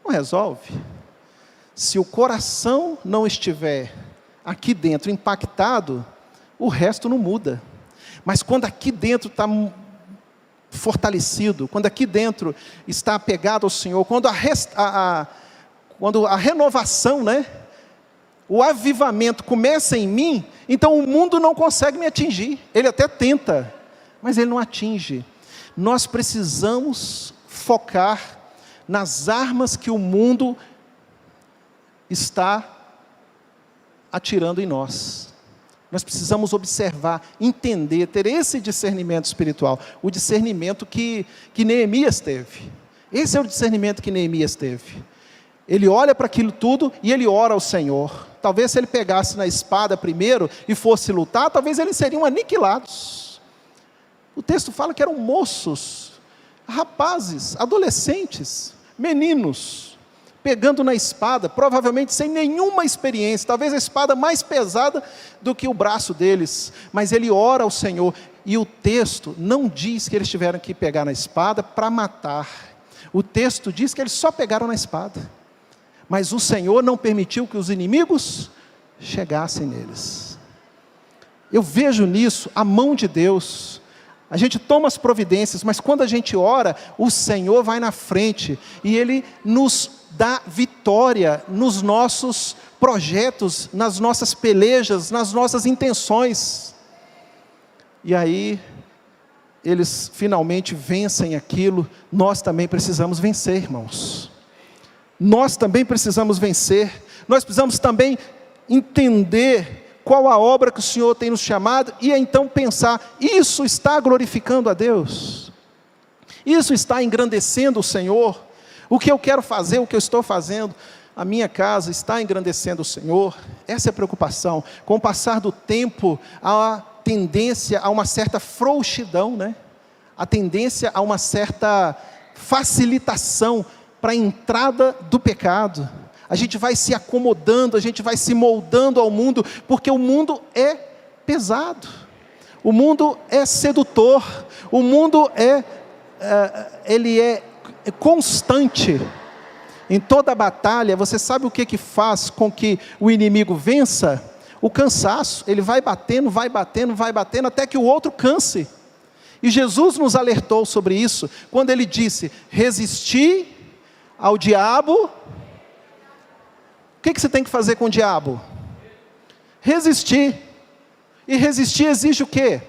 Não resolve. Se o coração não estiver aqui dentro impactado, o resto não muda. Mas quando aqui dentro está fortalecido, quando aqui dentro está apegado ao Senhor, quando a renovação, né, o avivamento começa em mim, então o mundo não consegue me atingir. Ele até tenta, mas ele não atinge. Nós precisamos focar nas armas que o mundo está atirando em nós. Nós precisamos observar, entender, ter esse discernimento espiritual, o discernimento que Neemias teve. Esse é o discernimento que Neemias teve. Ele olha para aquilo tudo e ele ora ao Senhor. Talvez se ele pegasse na espada primeiro e fosse lutar, talvez eles seriam aniquilados. O texto fala que eram moços, rapazes, adolescentes, meninos, pegando na espada, provavelmente sem nenhuma experiência, talvez a espada mais pesada do que o braço deles, mas ele ora ao Senhor, e o texto não diz que eles tiveram que pegar na espada para matar, o texto diz que eles só pegaram na espada, mas o Senhor não permitiu que os inimigos chegassem neles. Eu vejo nisso a mão de Deus. A gente toma as providências, mas quando a gente ora, o Senhor vai na frente, e Ele nos dá vitória nos nossos projetos, nas nossas pelejas, nas nossas intenções. E aí, eles finalmente vencem aquilo. Nós também precisamos vencer, irmãos. Nós também precisamos vencer. Nós precisamos também entender qual a obra que o Senhor tem nos chamado, e então pensar, isso está glorificando a Deus? Isso está engrandecendo o Senhor? O que eu quero fazer, o que eu estou fazendo, a minha casa está engrandecendo o Senhor? Essa é a preocupação. Com o passar do tempo, há a tendência a uma certa frouxidão, né? A tendência a uma certa facilitação para a entrada do pecado. A gente vai se acomodando, a gente vai se moldando ao mundo, porque o mundo é pesado, o mundo é sedutor, o mundo ele é constante. Em toda batalha, você sabe o que faz com que o inimigo vença? O cansaço. Ele vai batendo, vai batendo, vai batendo, até que o outro canse. E Jesus nos alertou sobre isso, quando Ele disse, resisti ao diabo. O que você tem que fazer com o diabo? Resistir. E resistir exige o quê?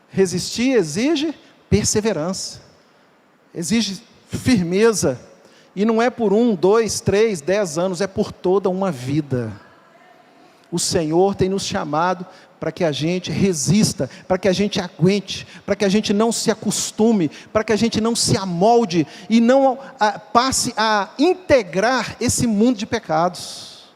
Resistir exige perseverança, exige firmeza, e não é por 1, 2, 3, 10 anos, é por toda uma vida. O Senhor tem nos chamado para que a gente resista, para que a gente aguente, para que a gente não se acostume, para que a gente não se amolde, e não passe a integrar esse mundo de pecados.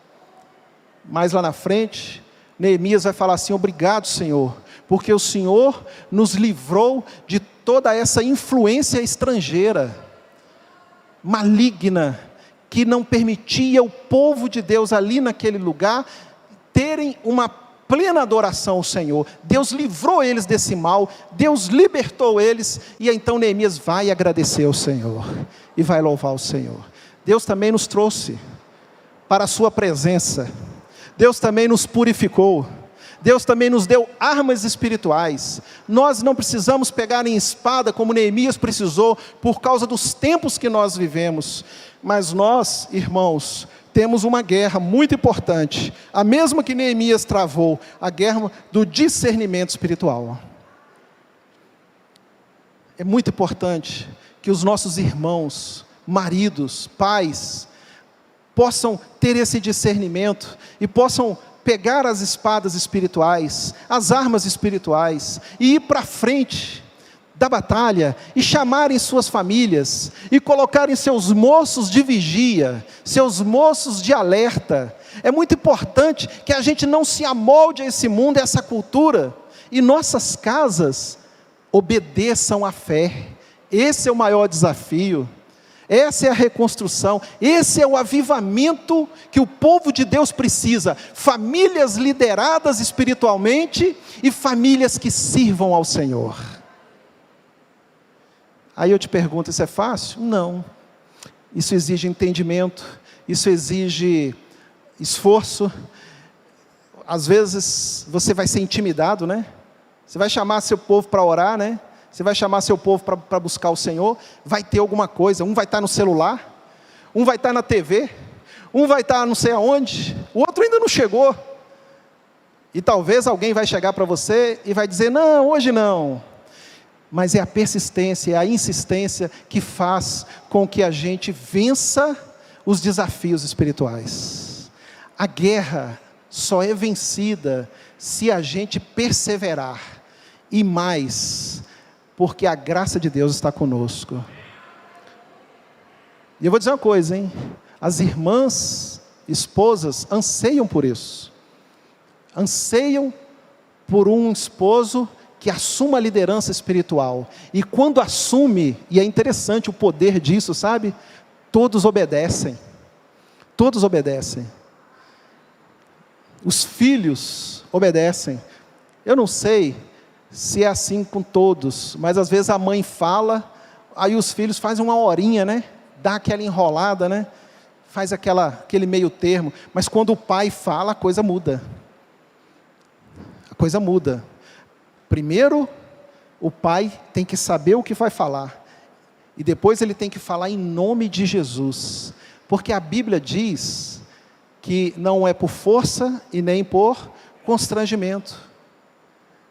Mais lá na frente, Neemias vai falar assim, obrigado Senhor, porque o Senhor nos livrou de toda essa influência estrangeira, maligna, que não permitia o povo de Deus ali naquele lugar, terem uma plena adoração ao Senhor. Deus livrou eles desse mal, Deus libertou eles, e então Neemias vai agradecer ao Senhor, e vai louvar o Senhor. Deus também nos trouxe para a sua presença, Deus também nos purificou, Deus também nos deu armas espirituais. Nós não precisamos pegar em espada como Neemias precisou, por causa dos tempos que nós vivemos, mas nós, irmãos, temos uma guerra muito importante, a mesma que Neemias travou, a guerra do discernimento espiritual. É muito importante que os nossos irmãos, maridos, pais, possam ter esse discernimento e possam pegar as espadas espirituais, as armas espirituais e ir para frente da batalha e chamarem suas famílias e colocarem seus moços de vigia, seus moços de alerta. É muito importante que a gente não se amolde a esse mundo, a essa cultura, e nossas casas obedeçam à fé. Esse é o maior desafio. Essa é a reconstrução, esse é o avivamento que o povo de Deus precisa. Famílias lideradas espiritualmente e famílias que sirvam ao Senhor. Aí eu te pergunto, isso é fácil? Não. Isso exige entendimento, isso exige esforço. Às vezes você vai ser intimidado, né? Você vai chamar seu povo para orar, né? Você vai chamar seu povo para buscar o Senhor, vai ter alguma coisa, um vai estar no celular, um vai estar na TV, um vai estar não sei aonde, o outro ainda não chegou. E talvez alguém vai chegar para você e vai dizer, não, hoje não. Mas é a persistência, é a insistência que faz com que a gente vença os desafios espirituais. A guerra só é vencida se a gente perseverar, e mais, porque a graça de Deus está conosco. E eu vou dizer uma coisa, hein? As irmãs, esposas, anseiam por isso. Anseiam por um esposo que assuma a liderança espiritual. E quando assume, e é interessante o poder disso, sabe? Todos obedecem. Todos obedecem. Os filhos obedecem. Eu não sei se é assim com todos, mas às vezes a mãe fala, aí os filhos fazem uma horinha, né? Dá aquela enrolada, né? Faz aquele meio termo, mas quando o pai fala, a coisa muda. A coisa muda. Primeiro, o pai tem que saber o que vai falar, e depois ele tem que falar em nome de Jesus, porque a Bíblia diz que não é por força e nem por constrangimento.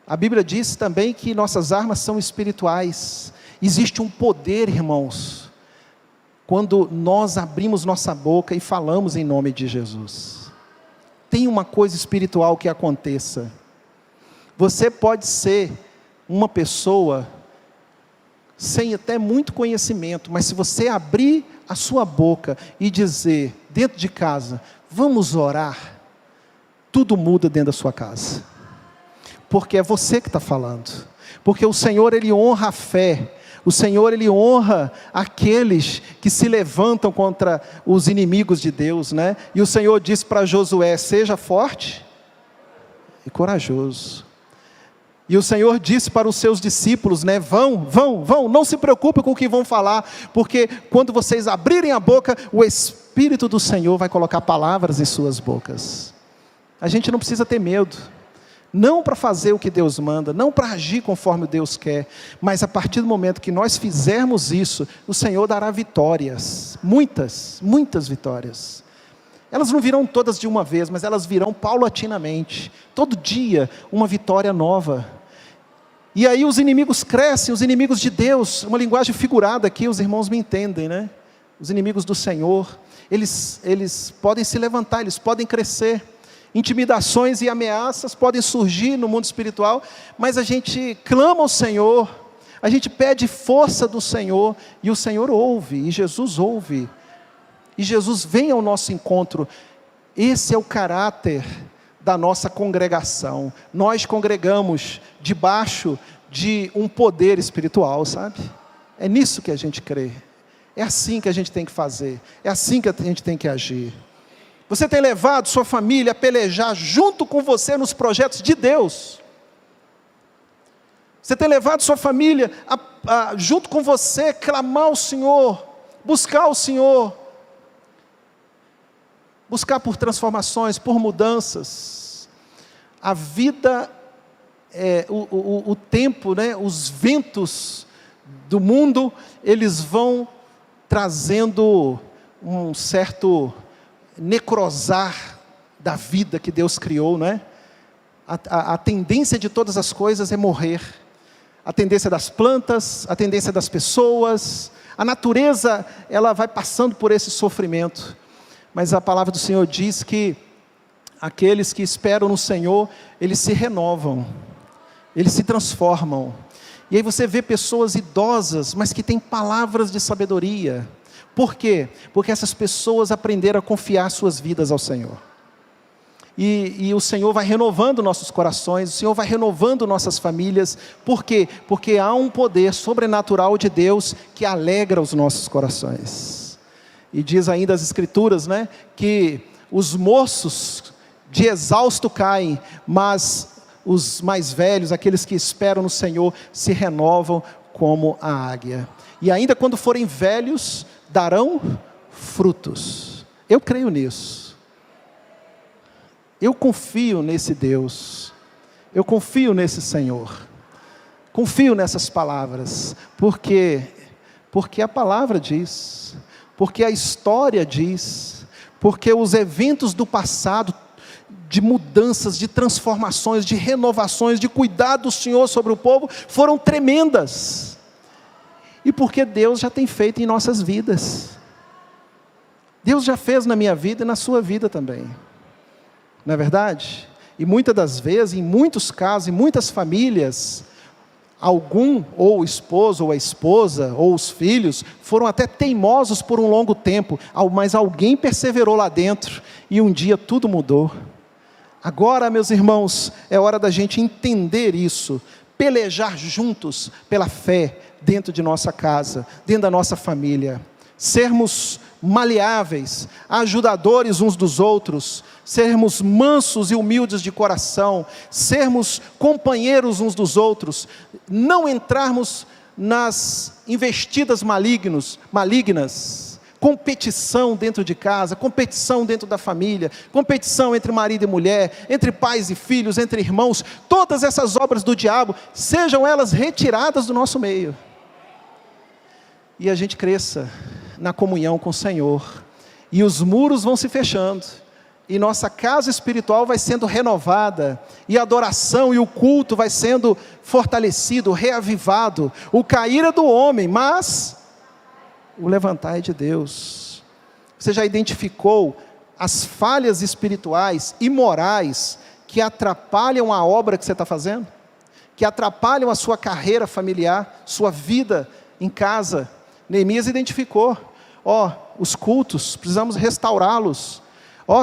A Bíblia diz também que nossas armas são espirituais. Existe um poder, irmãos, quando nós abrimos nossa boca e falamos em nome de Jesus. Tem uma coisa espiritual que aconteça. Você pode ser uma pessoa sem até muito conhecimento, mas se você abrir a sua boca e dizer, dentro de casa, vamos orar, tudo muda dentro da sua casa. Porque é você que está falando. Porque o Senhor, Ele honra a fé. O Senhor, Ele honra aqueles que se levantam contra os inimigos de Deus, né? E o Senhor disse para Josué, seja forte e corajoso. E o Senhor disse para os seus discípulos, né? Vão, não se preocupem com o que vão falar, porque quando vocês abrirem a boca, o Espírito do Senhor vai colocar palavras em suas bocas. A gente não precisa ter medo. Não para fazer o que Deus manda, não para agir conforme Deus quer, mas a partir do momento que nós fizermos isso, o Senhor dará vitórias, muitas vitórias. Elas não virão todas de uma vez, mas elas virão paulatinamente, todo dia uma vitória nova. E aí os inimigos crescem, os inimigos de Deus, uma linguagem figurada aqui, os irmãos me entendem, né? Os inimigos do Senhor, eles podem se levantar, eles podem crescer. Intimidações e ameaças podem surgir no mundo espiritual, mas a gente clama ao Senhor, a gente pede força do Senhor, e o Senhor ouve, e Jesus ouve, e Jesus vem ao nosso encontro. Esse é o caráter da nossa congregação. Nós congregamos debaixo de um poder espiritual, sabe? É nisso que a gente crê, é assim que a gente tem que fazer, é assim que a gente tem que agir. Você tem levado sua família a pelejar junto com você nos projetos de Deus. Você tem levado sua família junto com você, clamar ao Senhor, buscar o Senhor, buscar por transformações, por mudanças. A vida, o tempo, né, os ventos do mundo, eles vão trazendo um certo necrosar da vida que Deus criou, não é? A tendência de todas as coisas é morrer. A tendência das plantas, a tendência das pessoas, a natureza, ela vai passando por esse sofrimento. Mas a palavra do Senhor diz que aqueles que esperam no Senhor, eles se renovam, eles se transformam. E aí você vê pessoas idosas, mas que têm palavras de sabedoria. Por quê? Porque essas pessoas aprenderam a confiar suas vidas ao Senhor. E o Senhor vai renovando nossos corações, o Senhor vai renovando nossas famílias. Por quê? Porque há um poder sobrenatural de Deus que alegra os nossos corações. E diz ainda as Escrituras, né, que os moços de exausto caem, mas os mais velhos, aqueles que esperam no Senhor, se renovam como a águia. E ainda quando forem velhos, darão frutos. Eu creio nisso. Eu confio nesse Deus, eu confio nesse Senhor, confio nessas palavras, porque a palavra diz, porque a história diz, porque os eventos do passado, de mudanças, de transformações, de renovações, de cuidado do Senhor sobre o povo, foram tremendas, e porque Deus já tem feito em nossas vidas, Deus já fez na minha vida e na sua vida também. Não é verdade? E muitas das vezes, em muitos casos, em muitas famílias, algum, ou o esposo, ou a esposa, ou os filhos, foram até teimosos por um longo tempo, mas alguém perseverou lá dentro, e um dia tudo mudou. Agora, meus irmãos, é hora da gente entender isso, pelejar juntos pela fé, dentro de nossa casa, dentro da nossa família, sermos maleáveis, ajudadores uns dos outros, sermos mansos e humildes de coração, sermos companheiros uns dos outros, não entrarmos nas investidas malignas, competição dentro de casa, competição dentro da família, competição entre marido e mulher, entre pais e filhos, entre irmãos, todas essas obras do diabo, sejam elas retiradas do nosso meio, e a gente cresça na comunhão com o Senhor, e os muros vão se fechando, e nossa casa espiritual vai sendo renovada, e a adoração e o culto vai sendo fortalecido, reavivado. O cair é do homem, mas o levantar é de Deus. Você já identificou as falhas espirituais e morais que atrapalham a obra que você está fazendo? Que atrapalham a sua carreira familiar, sua vida em casa? Neemias identificou, os cultos, precisamos restaurá-los.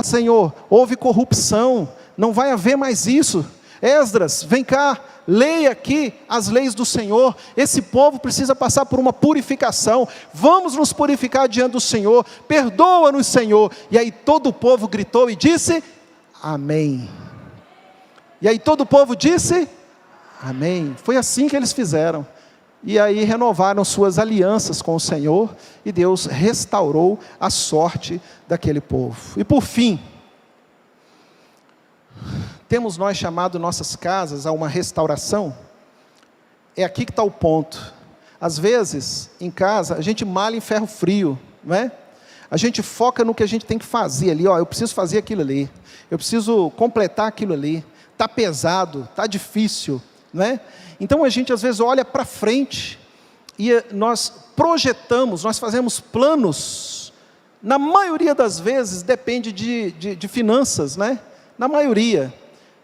Senhor, houve corrupção, não vai haver mais isso. Esdras, vem cá, leia aqui as leis do Senhor, esse povo precisa passar por uma purificação, vamos nos purificar diante do Senhor, perdoa-nos, Senhor. E aí todo o povo gritou e disse, amém. E aí todo o povo disse, amém. Foi assim que eles fizeram. E aí renovaram suas alianças com o Senhor, e Deus restaurou a sorte daquele povo. E por fim, temos nós chamado nossas casas a uma restauração? É aqui que está o ponto. Às vezes, em casa, a gente malha em ferro frio, não é? A gente foca no que a gente tem que fazer ali, eu preciso fazer aquilo ali, eu preciso completar aquilo ali, está pesado, está difícil, não é? Então a gente às vezes olha para frente, e nós projetamos, nós fazemos planos, na maioria das vezes depende de finanças, né? Na maioria,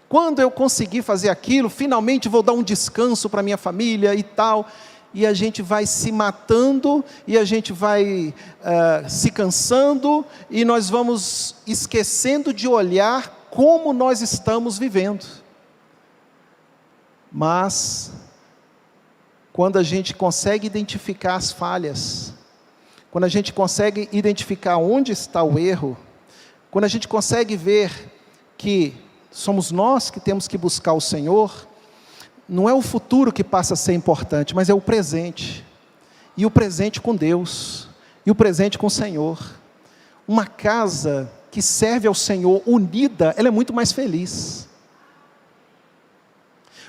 quando eu conseguir fazer aquilo, finalmente vou dar um descanso para minha família e tal, e a gente vai se matando, e a gente vai se cansando, e nós vamos esquecendo de olhar como nós estamos vivendo. Mas, quando a gente consegue identificar as falhas, quando a gente consegue identificar onde está o erro, quando a gente consegue ver que somos nós que temos que buscar o Senhor, não é o futuro que passa a ser importante, mas é o presente, e o presente com Deus, e o presente com o Senhor. Uma casa que serve ao Senhor unida, ela é muito mais feliz.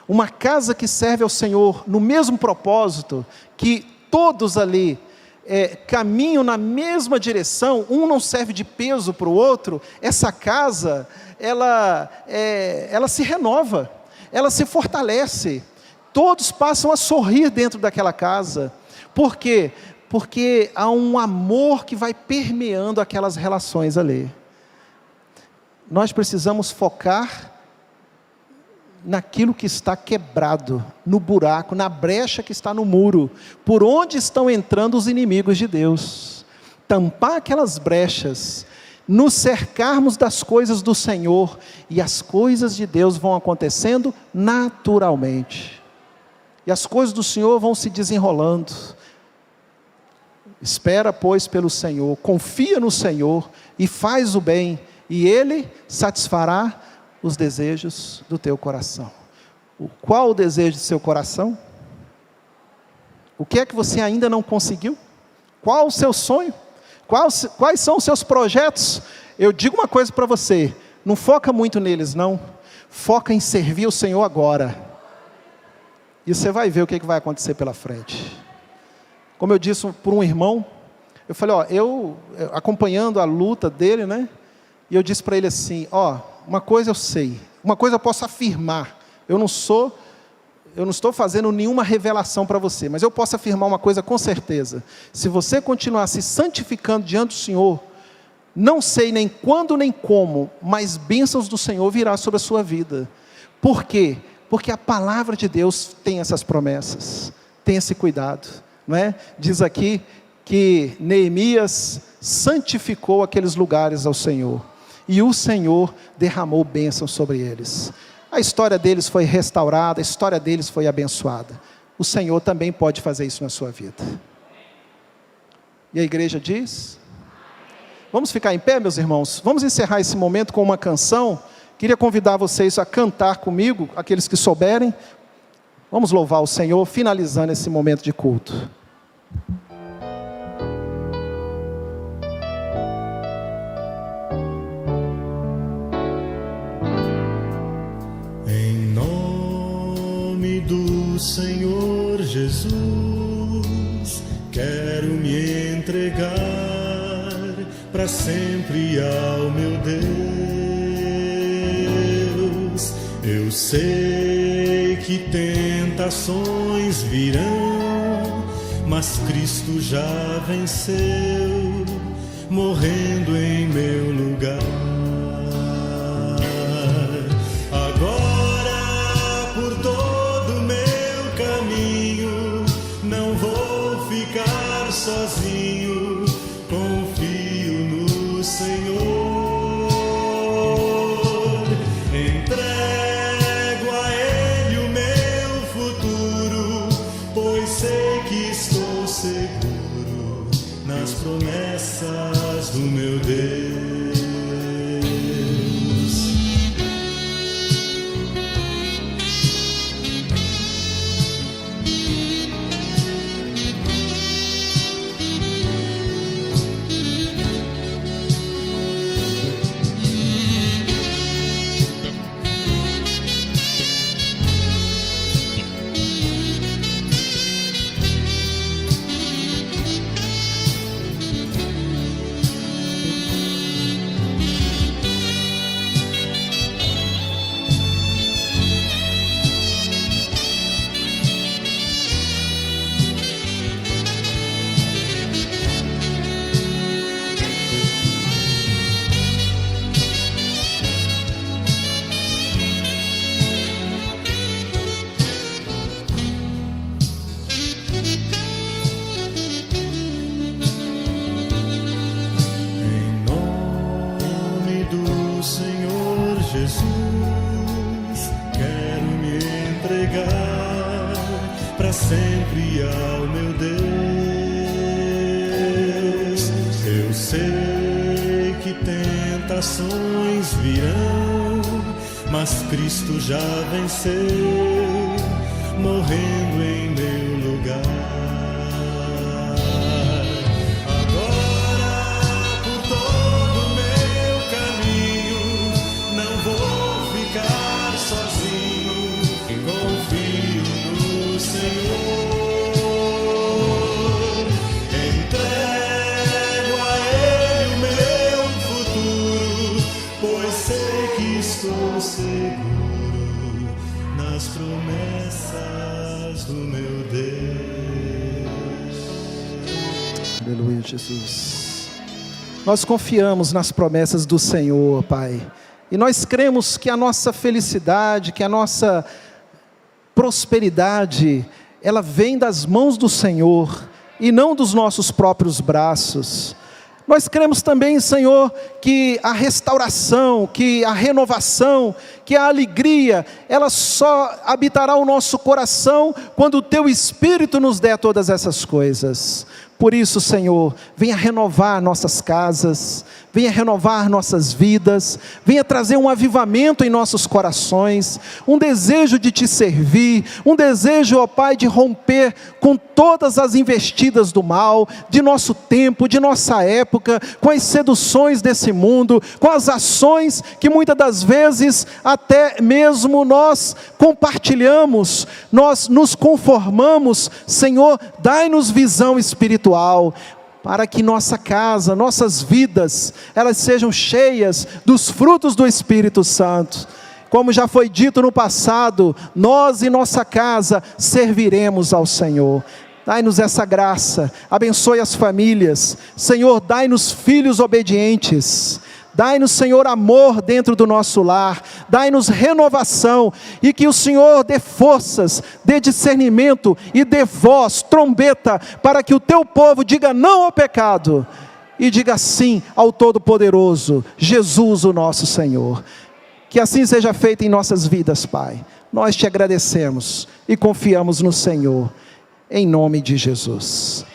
Uma casa que serve ao Senhor no mesmo propósito, que todos ali caminham na mesma direção, um não serve de peso para o outro, essa casa, ela se renova, ela se fortalece, todos passam a sorrir dentro daquela casa. Por quê? Porque há um amor que vai permeando aquelas relações ali. Nós precisamos focar naquilo que está quebrado, no buraco, na brecha que está no muro, por onde estão entrando os inimigos de Deus. Tampar aquelas brechas, nos cercarmos das coisas do Senhor, e as coisas de Deus vão acontecendo naturalmente. E as coisas do Senhor vão se desenrolando. Espera, pois, pelo Senhor, confia no Senhor e faz o bem, e Ele satisfará os desejos do teu coração. Qual o desejo do seu coração? O que é que você ainda não conseguiu? Qual o seu sonho? Quais são os seus projetos? Eu digo uma coisa para você, não foca muito neles não, foca em servir o Senhor agora, e você vai ver o que vai acontecer pela frente. Como eu disse por um irmão, eu falei, eu acompanhando a luta dele, né? E eu disse para ele assim, uma coisa eu sei, uma coisa eu posso afirmar, eu não estou fazendo nenhuma revelação para você, mas eu posso afirmar uma coisa com certeza: se você continuar se santificando diante do Senhor, não sei nem quando nem como, mas bênçãos do Senhor virá sobre a sua vida. Por quê? Porque a palavra de Deus tem essas promessas, tem esse cuidado, não é? Diz aqui que Neemias santificou aqueles lugares ao Senhor, e o Senhor derramou bênçãos sobre eles. A história deles foi restaurada, a história deles foi abençoada. O Senhor também pode fazer isso na sua vida. E a igreja diz? Vamos ficar em pé, meus irmãos? Vamos encerrar esse momento com uma canção. Queria convidar vocês a cantar comigo, aqueles que souberem. Vamos louvar o Senhor, finalizando esse momento de culto. Senhor Jesus, quero me entregar para sempre ao meu Deus. Eu sei que tentações virão, mas Cristo já venceu, morrendo em meu lugar. Sozinho, confio no Senhor, entrego a Ele o meu futuro, pois sei que estou seguro nas promessas do meu Deus. Jesus, quero me entregar para sempre ao meu Deus. Eu sei que tentações virão, mas Cristo já venceu, morrendo em meu lugar. Confio no Senhor, entrego promessas do meu Deus. Aleluia, Jesus. Nós confiamos nas promessas do Senhor, Pai. E nós cremos que a nossa felicidade, que a nossa prosperidade, ela vem das mãos do Senhor e não dos nossos próprios braços. Nós cremos também, Senhor, que a restauração, que a renovação, que a alegria, ela só habitará o nosso coração quando o Teu Espírito nos der todas essas coisas. Por isso, Senhor, venha renovar nossas casas, venha renovar nossas vidas, venha trazer um avivamento em nossos corações, um desejo de Te servir, um desejo, ó Pai, de romper com todas as investidas do mal, de nosso tempo, de nossa época, com as seduções desse mundo, com as ações que muitas das vezes até mesmo nós compartilhamos, nós nos conformamos. Senhor, dai-nos visão espiritual, para que nossa casa, nossas vidas, elas sejam cheias dos frutos do Espírito Santo. Como já foi dito no passado, nós e nossa casa serviremos ao Senhor. Dai-nos essa graça, abençoe as famílias. Senhor, dai-nos filhos obedientes. Dai-nos, Senhor, amor dentro do nosso lar, dai-nos renovação, e que o Senhor dê forças, dê discernimento e dê voz, trombeta, para que o Teu povo diga não ao pecado, e diga sim ao Todo-Poderoso, Jesus o nosso Senhor. Que assim seja feito em nossas vidas, Pai. Nós Te agradecemos e confiamos no Senhor, em nome de Jesus.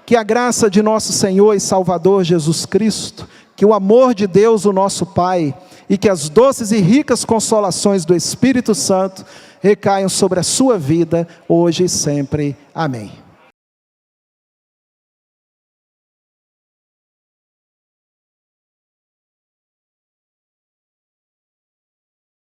Que a graça de nosso Senhor e Salvador Jesus Cristo, que o amor de Deus, o nosso Pai, e que as doces e ricas consolações do Espírito Santo recaiam sobre a sua vida, hoje e sempre. Amém.